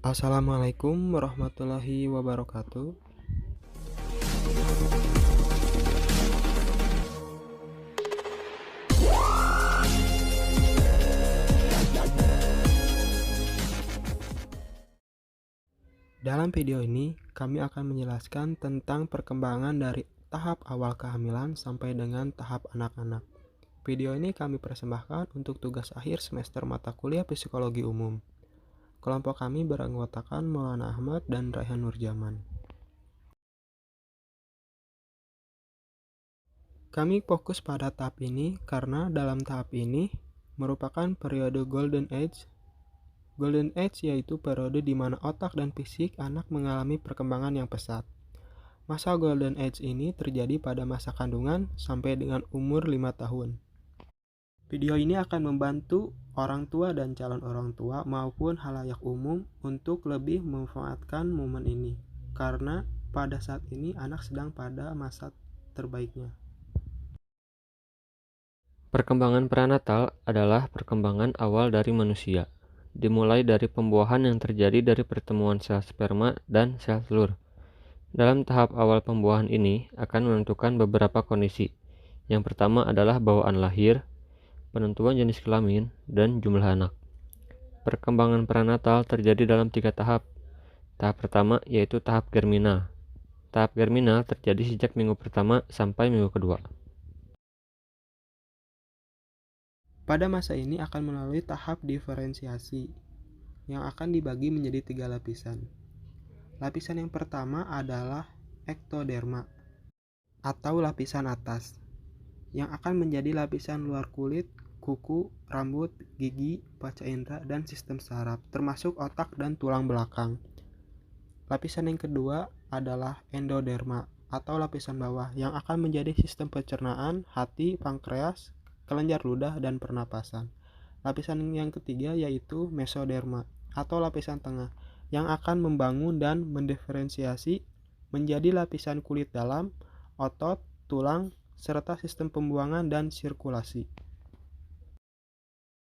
Assalamualaikum warahmatullahi wabarakatuh. Dalam video ini, kami akan menjelaskan tentang perkembangan dari tahap awal kehamilan sampai dengan tahap anak-anak. Video ini kami persembahkan untuk tugas akhir semester mata kuliah Psikologi Umum. Kelompok kami beranggotakan Maulana Ahmad dan Raihan Nurjaman. Kami fokus pada tahap ini karena dalam tahap ini merupakan periode Golden Age. Golden Age yaitu periode di mana otak dan fisik anak mengalami perkembangan yang pesat. Masa Golden Age ini terjadi pada masa kandungan sampai dengan umur 5 tahun. Video ini akan membantu orang tua dan calon orang tua maupun halayak umum untuk lebih memanfaatkan momen ini, karena pada saat ini anak sedang pada masa terbaiknya. Perkembangan prenatal adalah perkembangan awal dari manusia, dimulai dari pembuahan yang terjadi dari pertemuan sel sperma dan sel telur. Dalam tahap awal pembuahan ini akan menentukan beberapa kondisi. Yang pertama adalah bawaan lahir, penentuan jenis kelamin, dan jumlah anak. Perkembangan prenatal terjadi dalam 3 tahap. Tahap pertama yaitu tahap germinal. Tahap germinal terjadi sejak minggu pertama sampai minggu kedua. Pada masa ini akan melalui tahap diferensiasi yang akan dibagi menjadi 3 lapisan. Lapisan yang pertama adalah ektoderma atau lapisan atas, yang akan menjadi lapisan luar kulit, kuku, rambut, gigi, panca indera, dan sistem saraf, termasuk otak dan tulang belakang. Lapisan yang kedua adalah endoderma atau lapisan bawah, yang akan menjadi sistem pencernaan, hati, pankreas, kelenjar ludah, dan pernapasan. Lapisan yang ketiga yaitu mesoderma atau lapisan tengah, yang akan membangun dan mendiferensiasi menjadi lapisan kulit dalam, otot, tulang, serta sistem pembuangan dan sirkulasi.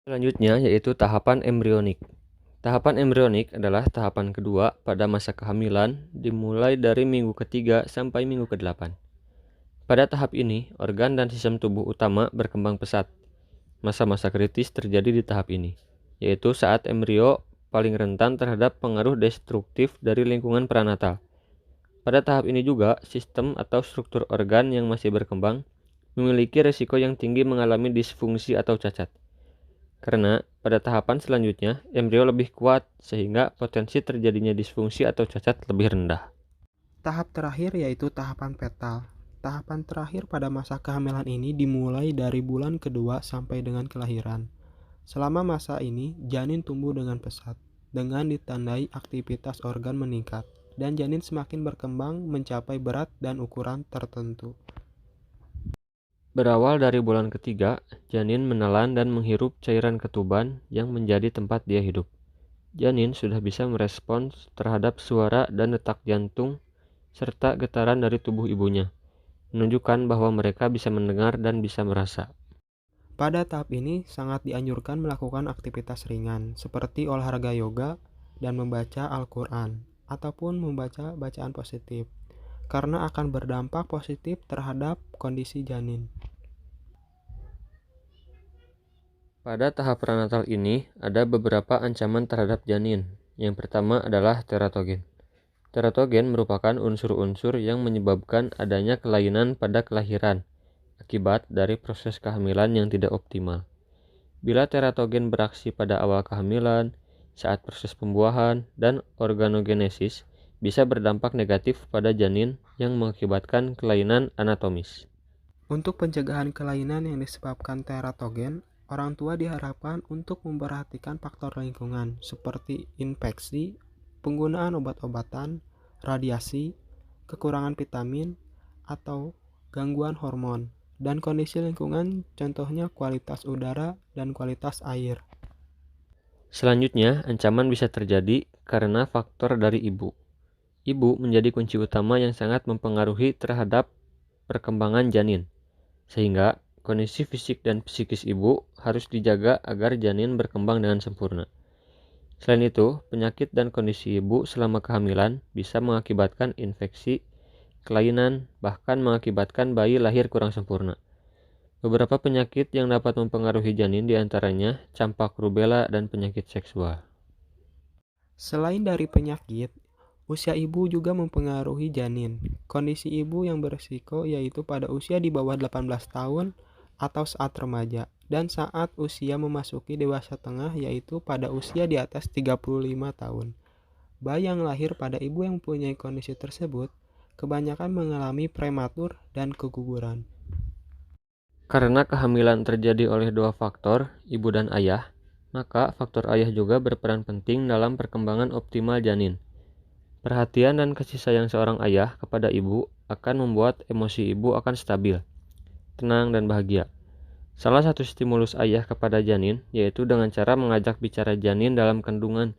Selanjutnya yaitu tahapan embrionik. Tahapan embrionik adalah tahapan kedua pada masa kehamilan, dimulai dari minggu ketiga sampai minggu ke-8. Pada tahap ini, organ dan sistem tubuh utama berkembang pesat. Masa-masa kritis terjadi di tahap ini, yaitu saat embrio paling rentan terhadap pengaruh destruktif dari lingkungan prenatal. Pada tahap ini juga, sistem atau struktur organ yang masih berkembang memiliki risiko yang tinggi mengalami disfungsi atau cacat. Karena pada tahapan selanjutnya, embrio lebih kuat sehingga potensi terjadinya disfungsi atau cacat lebih rendah. Tahap terakhir yaitu tahapan fetal. Tahapan terakhir pada masa kehamilan ini dimulai dari bulan kedua sampai dengan kelahiran. Selama masa ini, janin tumbuh dengan pesat, dengan ditandai aktivitas organ meningkat, dan janin semakin berkembang mencapai berat dan ukuran tertentu. Berawal dari bulan ketiga, janin menelan dan menghirup cairan ketuban yang menjadi tempat dia hidup. Janin sudah bisa merespons terhadap suara dan detak jantung serta getaran dari tubuh ibunya, menunjukkan bahwa mereka bisa mendengar dan bisa merasa. Pada tahap ini, sangat dianjurkan melakukan aktivitas ringan, seperti olahraga yoga dan membaca Al-Quran, ataupun membaca bacaan positif, karena akan berdampak positif terhadap kondisi janin. Pada tahap prenatal ini, ada beberapa ancaman terhadap janin. Yang pertama adalah teratogen. Teratogen merupakan unsur-unsur yang menyebabkan adanya kelainan pada kelahiran akibat dari proses kehamilan yang tidak optimal. Bila teratogen beraksi pada awal kehamilan, saat proses pembuahan, dan organogenesis, bisa berdampak negatif pada janin yang mengakibatkan kelainan anatomis. Untuk pencegahan kelainan yang disebabkan teratogen, orang tua diharapkan untuk memperhatikan faktor lingkungan seperti infeksi, penggunaan obat-obatan, radiasi, kekurangan vitamin, atau gangguan hormon, dan kondisi lingkungan, contohnya kualitas udara dan kualitas air. Selanjutnya, ancaman bisa terjadi karena faktor dari ibu. Ibu menjadi kunci utama yang sangat mempengaruhi terhadap perkembangan janin, sehingga kondisi fisik dan psikis ibu harus dijaga agar janin berkembang dengan sempurna. Selain itu, penyakit dan kondisi ibu selama kehamilan bisa mengakibatkan infeksi, kelainan, bahkan mengakibatkan bayi lahir kurang sempurna. Beberapa penyakit yang dapat mempengaruhi janin diantaranya campak rubella dan penyakit seksual. Selain dari penyakit, usia ibu juga mempengaruhi janin. Kondisi ibu yang berisiko yaitu pada usia di bawah 18 tahun atau saat remaja, dan saat usia memasuki dewasa tengah yaitu pada usia di atas 35 tahun. Bayi yang lahir pada ibu yang mempunyai kondisi tersebut kebanyakan mengalami prematur dan keguguran. Karena kehamilan terjadi oleh dua faktor, ibu dan ayah, maka faktor ayah juga berperan penting dalam perkembangan optimal janin. Perhatian dan kasih sayang seorang ayah kepada ibu akan membuat emosi ibu akan stabil, tenang, dan bahagia. Salah satu stimulus ayah kepada janin yaitu dengan cara mengajak bicara janin dalam kandungan,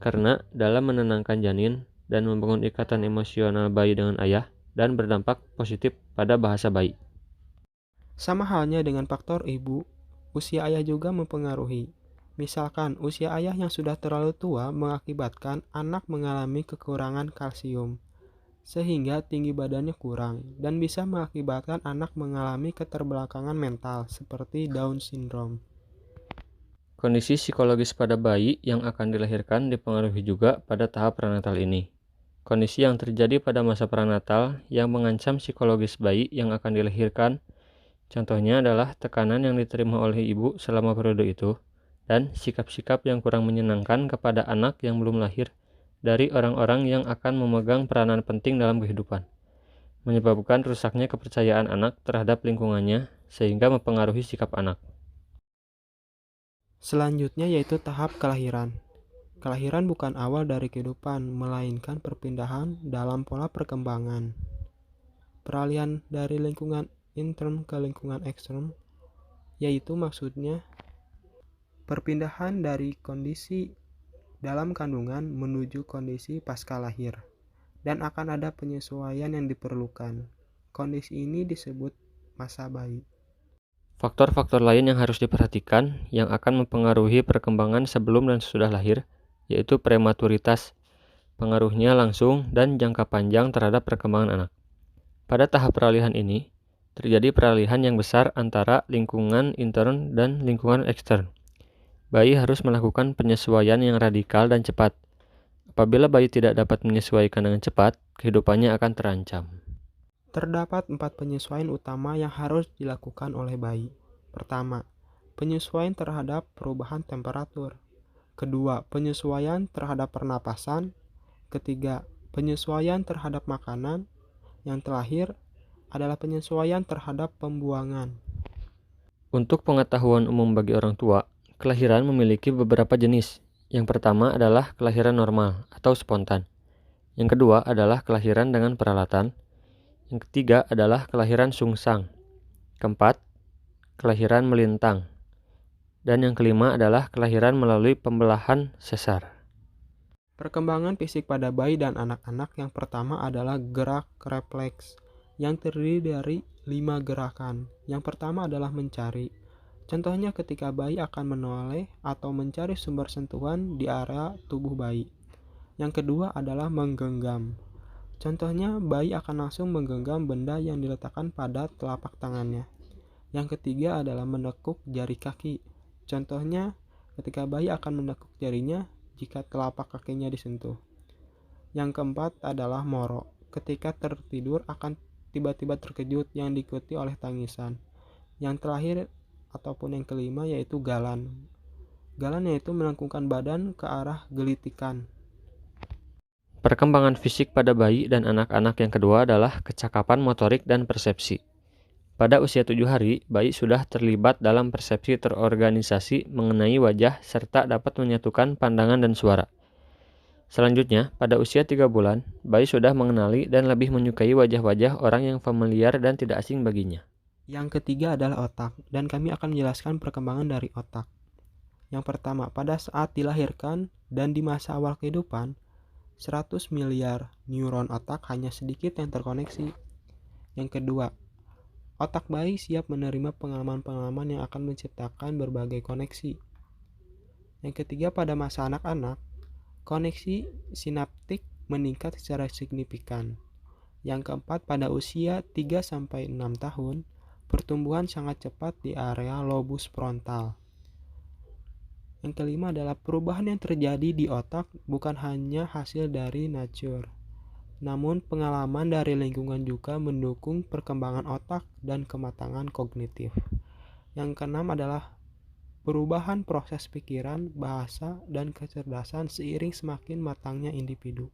karena dalam menenangkan janin dan membangun ikatan emosional bayi dengan ayah dan berdampak positif pada bahasa bayi. Sama halnya dengan faktor ibu, usia ayah juga mempengaruhi. Misalkan, usia ayah yang sudah terlalu tua mengakibatkan anak mengalami kekurangan kalsium, sehingga tinggi badannya kurang, dan bisa mengakibatkan anak mengalami keterbelakangan mental seperti Down syndrome. Kondisi psikologis pada bayi yang akan dilahirkan dipengaruhi juga pada tahap prenatal ini. Kondisi yang terjadi pada masa prenatal yang mengancam psikologis bayi yang akan dilahirkan, contohnya adalah tekanan yang diterima oleh ibu selama periode itu, dan sikap-sikap yang kurang menyenangkan kepada anak yang belum lahir dari orang-orang yang akan memegang peranan penting dalam kehidupan, menyebabkan rusaknya kepercayaan anak terhadap lingkungannya sehingga mempengaruhi sikap anak. Selanjutnya yaitu tahap kelahiran. Kelahiran bukan awal dari kehidupan, melainkan perpindahan dalam pola perkembangan. Peralihan dari lingkungan intern ke lingkungan ekstern, yaitu maksudnya perpindahan dari kondisi dalam kandungan menuju kondisi pasca lahir, dan akan ada penyesuaian yang diperlukan. Kondisi ini disebut masa bayi. Faktor-faktor lain yang harus diperhatikan yang akan mempengaruhi perkembangan sebelum dan sesudah lahir, yaitu prematuritas, pengaruhnya langsung dan jangka panjang terhadap perkembangan anak. Pada tahap peralihan ini, terjadi peralihan yang besar antara lingkungan intern dan lingkungan ekstern. Bayi harus melakukan penyesuaian yang radikal dan cepat. Apabila bayi tidak dapat menyesuaikan dengan cepat, kehidupannya akan terancam. Terdapat 4 penyesuaian utama yang harus dilakukan oleh bayi. Pertama, penyesuaian terhadap perubahan temperatur. Kedua, penyesuaian terhadap pernapasan. Ketiga, penyesuaian terhadap makanan. Yang terakhir adalah penyesuaian terhadap pembuangan. Untuk pengetahuan umum bagi orang tua, kelahiran memiliki beberapa jenis. Yang pertama adalah kelahiran normal atau spontan. Yang kedua adalah kelahiran dengan peralatan. Yang ketiga adalah kelahiran sungsang. Keempat, kelahiran melintang. Dan yang kelima adalah kelahiran melalui pembelahan sesar. Perkembangan fisik pada bayi dan anak-anak yang pertama adalah gerak refleks yang terdiri dari 5 gerakan. Yang pertama adalah mencari. Contohnya ketika bayi akan menoleh atau mencari sumber sentuhan di area tubuh bayi. Yang kedua adalah menggenggam. Contohnya bayi akan langsung menggenggam benda yang diletakkan pada telapak tangannya. Yang ketiga adalah menekuk jari kaki. Contohnya ketika bayi akan menekuk jarinya jika telapak kakinya disentuh. Yang keempat adalah moro. Ketika tertidur akan tiba-tiba terkejut yang diikuti oleh tangisan. Yang terakhir ataupun yang kelima yaitu galan. Galan yaitu melengkungkan badan ke arah gelitikan. Perkembangan fisik pada bayi dan anak-anak yang kedua adalah kecakapan motorik dan persepsi. Pada usia 7 hari, bayi sudah terlibat dalam persepsi terorganisasi mengenai wajah serta dapat menyatukan pandangan dan suara. Selanjutnya, pada usia 3 bulan, bayi sudah mengenali dan lebih menyukai wajah-wajah orang yang familiar dan tidak asing baginya. Yang ketiga adalah otak, dan kami akan menjelaskan perkembangan dari otak. Yang pertama, pada saat dilahirkan dan di masa awal kehidupan, 100 miliar neuron otak hanya sedikit yang terkoneksi. Yang kedua, otak bayi siap menerima pengalaman-pengalaman yang akan menciptakan berbagai koneksi. Yang ketiga, pada masa anak-anak, koneksi sinaptik meningkat secara signifikan. Yang keempat, pada usia 3-6 tahun, pertumbuhan sangat cepat di area lobus frontal. Yang kelima adalah perubahan yang terjadi di otak bukan hanya hasil dari nature, namun pengalaman dari lingkungan juga mendukung perkembangan otak dan kematangan kognitif. Yang keenam adalah perubahan proses pikiran, bahasa, dan kecerdasan seiring semakin matangnya individu.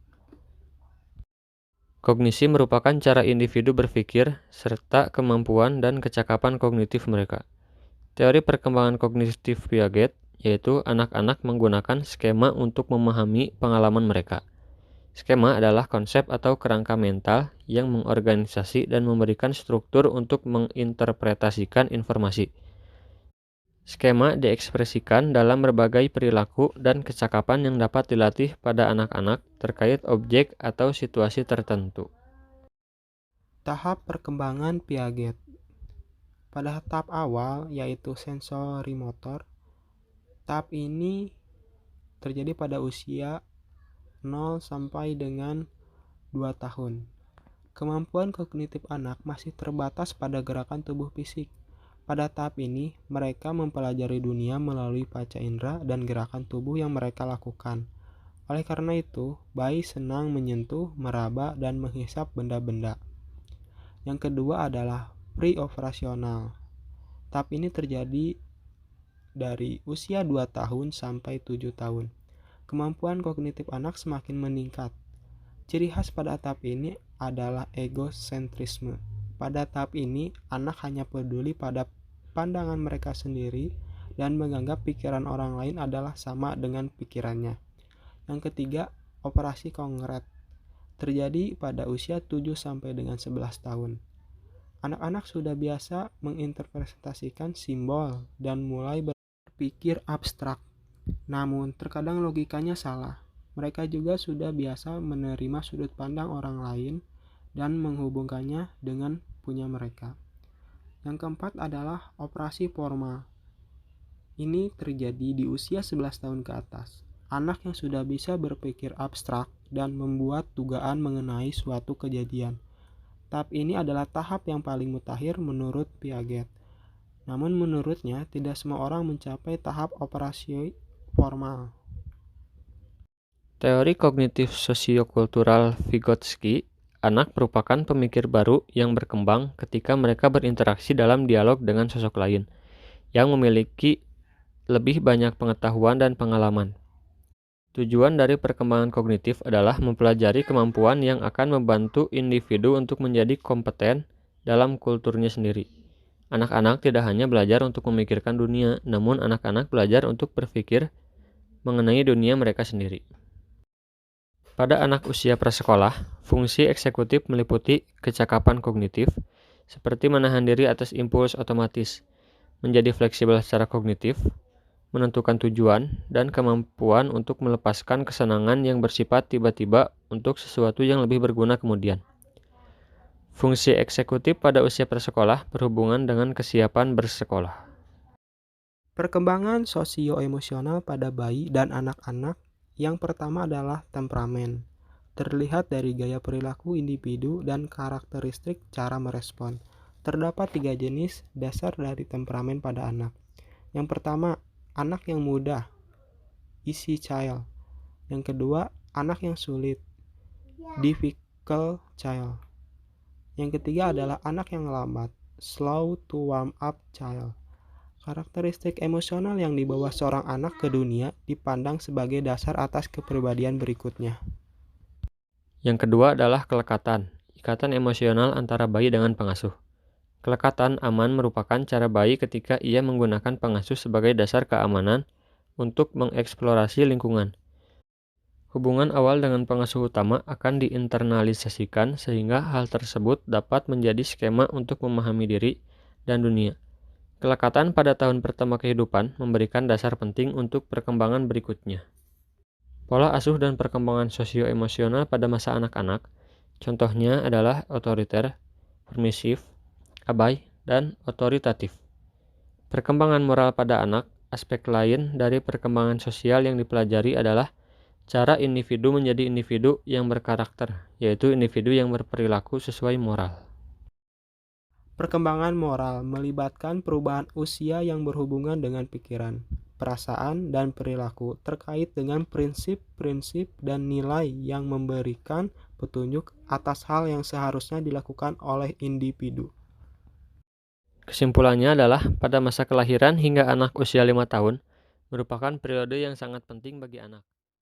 Kognisi merupakan cara individu berpikir serta kemampuan dan kecakapan kognitif mereka. Teori perkembangan kognitif Piaget yaitu anak-anak menggunakan skema untuk memahami pengalaman mereka. Skema adalah konsep atau kerangka mental yang mengorganisasi dan memberikan struktur untuk menginterpretasikan informasi. Skema diekspresikan dalam berbagai perilaku dan kecakapan yang dapat dilatih pada anak-anak terkait objek atau situasi tertentu. Tahap perkembangan Piaget. Pada tahap awal, yaitu sensorimotor, tahap ini terjadi pada usia 0 sampai dengan 2 tahun. Kemampuan kognitif anak masih terbatas pada gerakan tubuh fisik. Pada tahap ini, mereka mempelajari dunia melalui panca indera dan gerakan tubuh yang mereka lakukan. Oleh karena itu, bayi senang menyentuh, meraba, dan menghisap benda-benda. Yang kedua adalah pre-operasional. Tahap ini terjadi dari usia 2 tahun sampai 7 tahun. Kemampuan kognitif anak semakin meningkat. Ciri khas pada tahap ini adalah egosentrisme. Pada tahap ini, anak hanya peduli pada pandangan mereka sendiri dan menganggap pikiran orang lain adalah sama dengan pikirannya. Yang ketiga, operasi konkret. Terjadi pada usia 7 sampai dengan 11 tahun. Anak-anak sudah biasa menginterpretasikan simbol dan mulai berpikir abstrak. Namun, terkadang logikanya salah. Mereka juga sudah biasa menerima sudut pandang orang lain dan menghubungkannya dengan punya mereka. Yang keempat adalah operasi formal. Ini terjadi di usia 11 tahun ke atas. Anak yang sudah bisa berpikir abstrak dan membuat dugaan mengenai suatu kejadian. Tahap ini adalah tahap yang paling mutakhir menurut Piaget. Namun menurutnya tidak semua orang mencapai tahap operasi formal. Teori kognitif sosiokultural Vygotsky, anak merupakan pemikir baru yang berkembang ketika mereka berinteraksi dalam dialog dengan sosok lain yang memiliki lebih banyak pengetahuan dan pengalaman. Tujuan dari perkembangan kognitif adalah mempelajari kemampuan yang akan membantu individu untuk menjadi kompeten dalam kulturnya sendiri. Anak-anak tidak hanya belajar untuk memikirkan dunia, namun anak-anak belajar untuk berpikir mengenai dunia mereka sendiri. Pada anak usia prasekolah, fungsi eksekutif meliputi kecakapan kognitif, seperti menahan diri atas impuls otomatis, menjadi fleksibel secara kognitif, menentukan tujuan, dan kemampuan untuk melepaskan kesenangan yang bersifat tiba-tiba untuk sesuatu yang lebih berguna kemudian. Fungsi eksekutif pada usia prasekolah berhubungan dengan kesiapan bersekolah. Perkembangan sosio-emosional pada bayi dan anak-anak. Yang pertama adalah temperamen. Terlihat dari gaya perilaku individu dan karakteristik cara merespon. Terdapat 3 jenis dasar dari temperamen pada anak. Yang pertama, anak yang mudah, easy child. Yang kedua, anak yang sulit, difficult child. Yang ketiga adalah anak yang lambat, slow to warm up child. Karakteristik emosional yang dibawa seorang anak ke dunia dipandang sebagai dasar atas kepribadian berikutnya. Yang kedua adalah kelekatan, ikatan emosional antara bayi dengan pengasuh. Kelekatan aman merupakan cara bayi ketika ia menggunakan pengasuh sebagai dasar keamanan untuk mengeksplorasi lingkungan. Hubungan awal dengan pengasuh utama akan diinternalisasikan sehingga hal tersebut dapat menjadi skema untuk memahami diri dan dunia. Kelekatan pada tahun pertama kehidupan memberikan dasar penting untuk perkembangan berikutnya. Pola asuh dan perkembangan sosio-emosional pada masa anak-anak, contohnya adalah otoriter, permisif, abai, dan otoritatif. Perkembangan moral pada anak Aspek lain dari perkembangan sosial yang dipelajari adalah cara individu menjadi individu yang berkarakter, yaitu individu yang berperilaku sesuai moral. Perkembangan moral melibatkan perubahan usia yang berhubungan dengan pikiran, perasaan, dan perilaku terkait dengan prinsip-prinsip dan nilai yang memberikan petunjuk atas hal yang seharusnya dilakukan oleh individu. Kesimpulannya adalah pada masa kelahiran hingga anak usia 5 tahun merupakan periode yang sangat penting bagi anak.